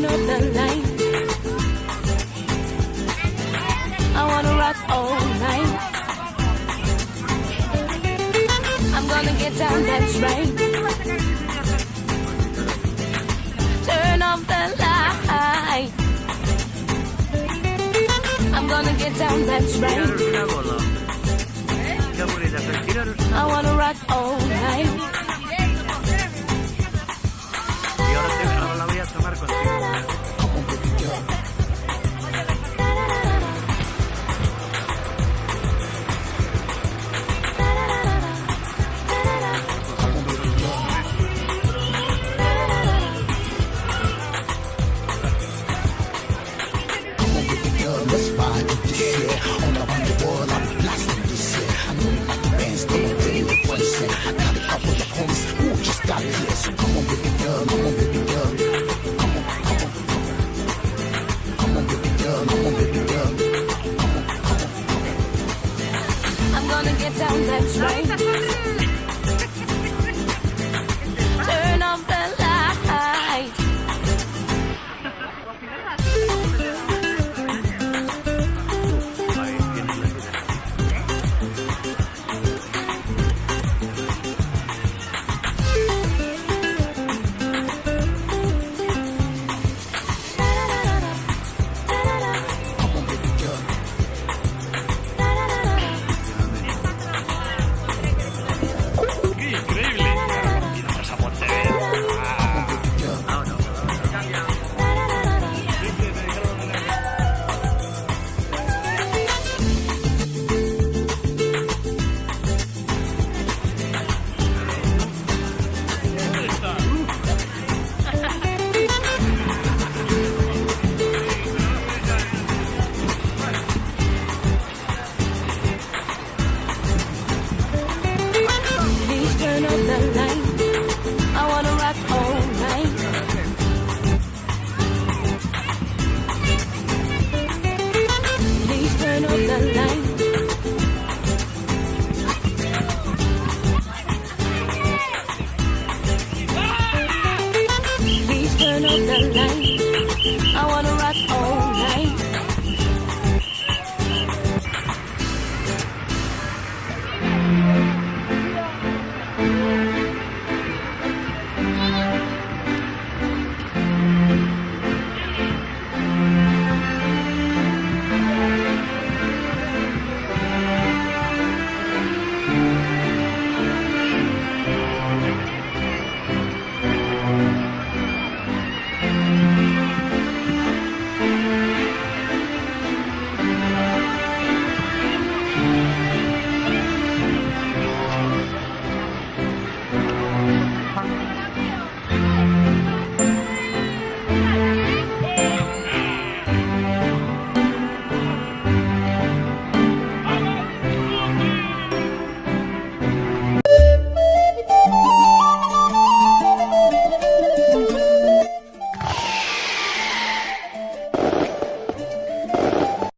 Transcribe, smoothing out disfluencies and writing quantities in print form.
turn up the light. I wanna rock all night. I'm gonna get down, that's right. Turn off the light. I'm gonna get down, that's right. I wanna rock all night. Y ahora la voy a tomar contigo. I'm gonna get down, that's right. Turn off the light. Turn up the light. I wanna rock all night. Please turn up the light. Please turn up the light.